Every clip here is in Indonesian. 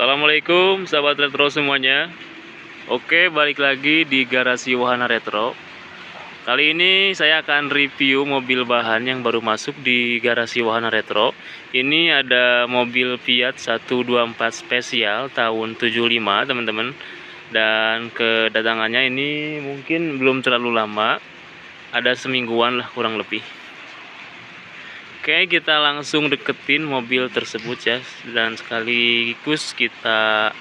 Assalamualaikum sahabat retro semuanya. Oke, balik lagi di Garasi Wahana Retro. Kali ini saya akan review mobil bahan yang baru masuk di Garasi Wahana Retro. Ini ada mobil Fiat 124 spesial tahun 75 teman-teman. Dan kedatangannya ini mungkin belum terlalu lama, ada semingguan lah kurang lebih. Oke, kita langsung deketin mobil tersebut ya, dan sekaligus kita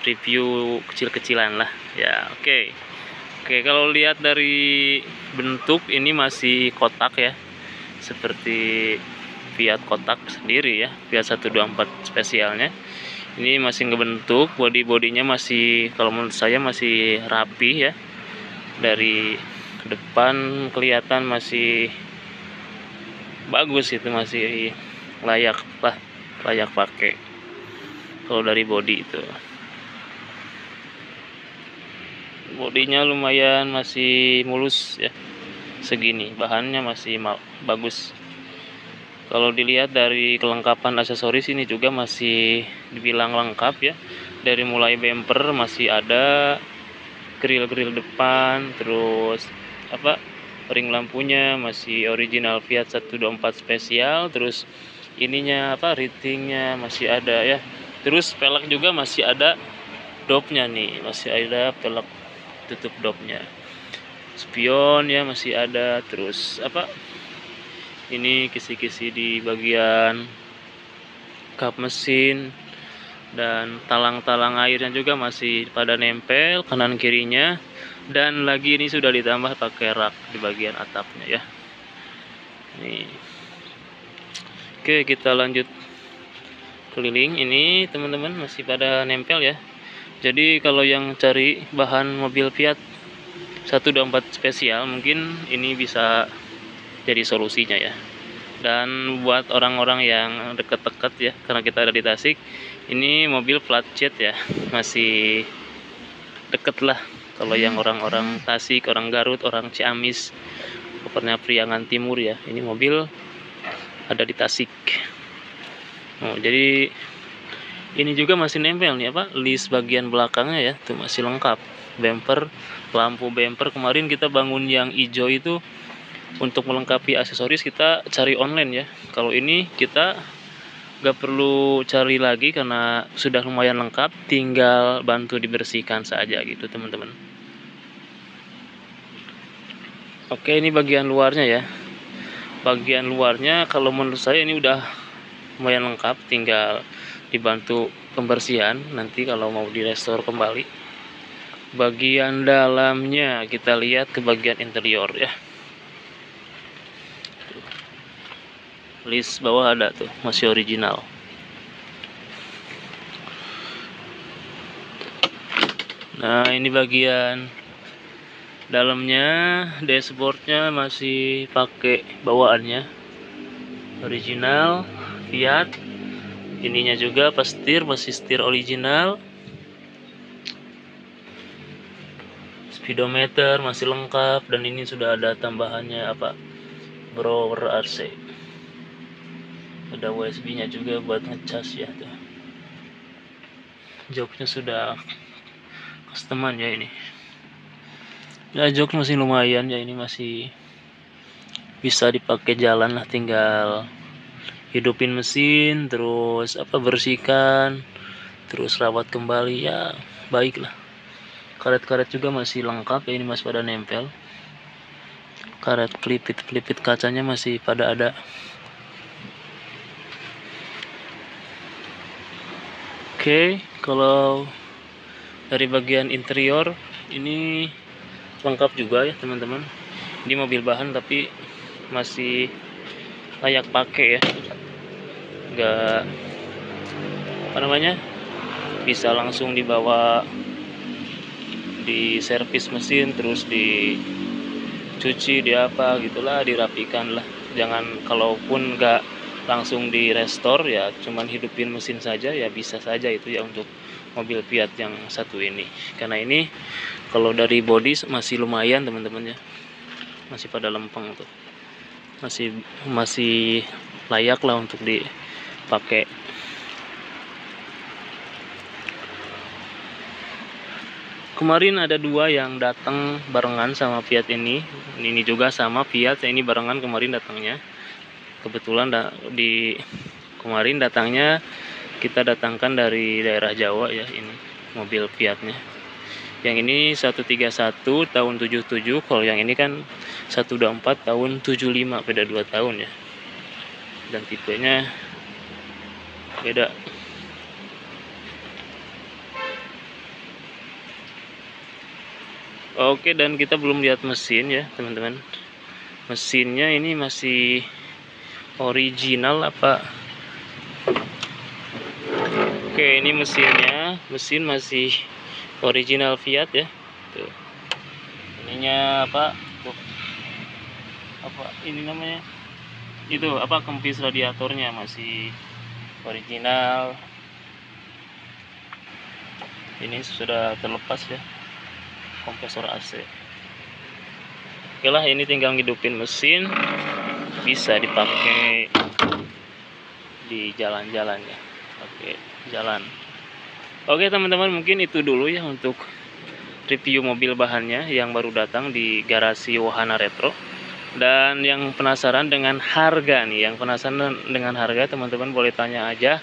review kecil-kecilan lah ya. Oke, kalau lihat dari bentuk ini masih kotak ya, seperti Fiat kotak sendiri ya, Fiat 124 spesialnya. Ini masih ngebentuk, bodinya masih, kalau menurut saya masih rapi ya. Dari depan kelihatan masih bagus, itu masih layak pakai kalau dari bodi itu. Bodinya lumayan masih mulus ya, segini bahannya masih bagus. Kalau dilihat dari kelengkapan aksesoris ini juga masih dibilang lengkap ya. Dari mulai bumper masih ada, grill depan, terus ring lampunya masih original Fiat 124 spesial, terus ininya ratingnya masih ada ya. Terus pelek juga masih ada dopnya nih, masih ada pelek tutup dopnya. Spion ya masih ada, terus ini kisi-kisi di bagian kap mesin, dan talang-talang airnya juga masih pada nempel kanan kirinya. Dan lagi ini sudah ditambah pakai rak di bagian atapnya ya. Nih. Oke, kita lanjut keliling. Ini teman-teman masih pada nempel ya. Jadi kalau yang cari bahan mobil Fiat 124 spesial, mungkin ini bisa jadi solusinya ya. Dan buat orang-orang yang deket-deket ya, karena kita ada di Tasik, ini mobil flat jet ya, masih deket lah. Kalau yang orang-orang Tasik, orang Garut, orang Ciamis, pokoknya Priangan Timur ya, ini mobil ada di Tasik. Jadi ini juga masih nempel nih list bagian belakangnya ya, tuh masih lengkap. Bumper, lampu bumper kemarin kita bangun yang hijau itu, untuk melengkapi aksesoris kita cari online ya. Kalau ini kita gak perlu cari lagi karena sudah lumayan lengkap, tinggal bantu dibersihkan saja gitu teman-teman. Oke, ini bagian luarnya ya. Bagian luarnya kalau menurut saya ini udah lumayan lengkap, tinggal dibantu pembersihan nanti kalau mau direstore kembali. Bagian dalamnya kita lihat ke bagian interior ya. List bawah ada tuh, masih original. Nah, ini bagian dalamnya, dashboardnya masih pakai bawaannya original Fiat. Ininya juga setir, masih setir original. Speedometer masih lengkap, dan ini sudah ada tambahannya blower AC. Ada USB-nya juga buat ngecas ya tuh. Joknya sudah customan ya ini. Ya, jok masih lumayan ya, ini masih bisa dipakai jalan lah, tinggal hidupin mesin, terus bersihkan, terus rawat kembali ya, baiklah. Karet-karet juga masih lengkap ya, ini masih pada nempel. Karet pelipit kacanya masih pada ada. Oke, kalau dari bagian interior ini lengkap juga ya teman-teman. Ini mobil bahan tapi masih layak pakai ya. Enggak bisa langsung dibawa di servis mesin, terus dicuci, gitulah, dirapikan lah. Jangan, kalaupun enggak langsung di restore ya, cuman hidupin mesin saja ya, bisa saja itu ya untuk mobil Fiat yang satu ini. Karena ini kalau dari bodi masih lumayan teman-teman ya, masih pada lempeng tuh, masih layak lah untuk dipakai. Kemarin ada 2 yang datang barengan sama Fiat ini juga sama Fiat, ini barengan kemarin datangnya. Kebetulan kemarin datangnya kita datangkan dari daerah Jawa ya, ini mobil Fiatnya. Yang ini 131 tahun 77, kalau yang ini kan 124 tahun 75, beda 2 tahun ya. Dan tipenya beda. Oke, dan kita belum lihat mesin ya teman-teman. Mesinnya ini masih original apa? Oke, ini mesinnya, mesin masih original Fiat ya. Tuh. Ininya apa? Tuh. Apa ini namanya? Itu apa, kempis radiatornya masih original. Ini sudah terlepas ya, kompresor AC. Oke lah, ini tinggal ngidupin mesin, bisa dipakai di jalan-jalan ya. Oke, jalan. Oke teman-teman, mungkin itu dulu ya untuk review mobil bahannya yang baru datang di garasi Wahana Retro. Dan yang penasaran dengan harga nih, teman-teman boleh tanya aja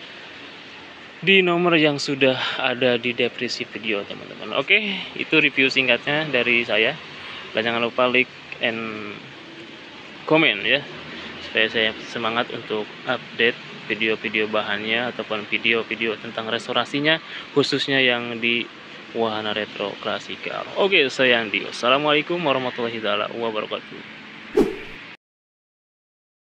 di nomor yang sudah ada di deskripsi video teman-teman. Oke, itu review singkatnya dari saya. Dan jangan lupa like and comment ya, supaya saya semangat untuk update video-video bahannya ataupun video-video tentang restorasinya, khususnya yang di Wahana Retro Klasikal. Oke, saya Andi. Assalamualaikum warahmatullahi wabarakatuh.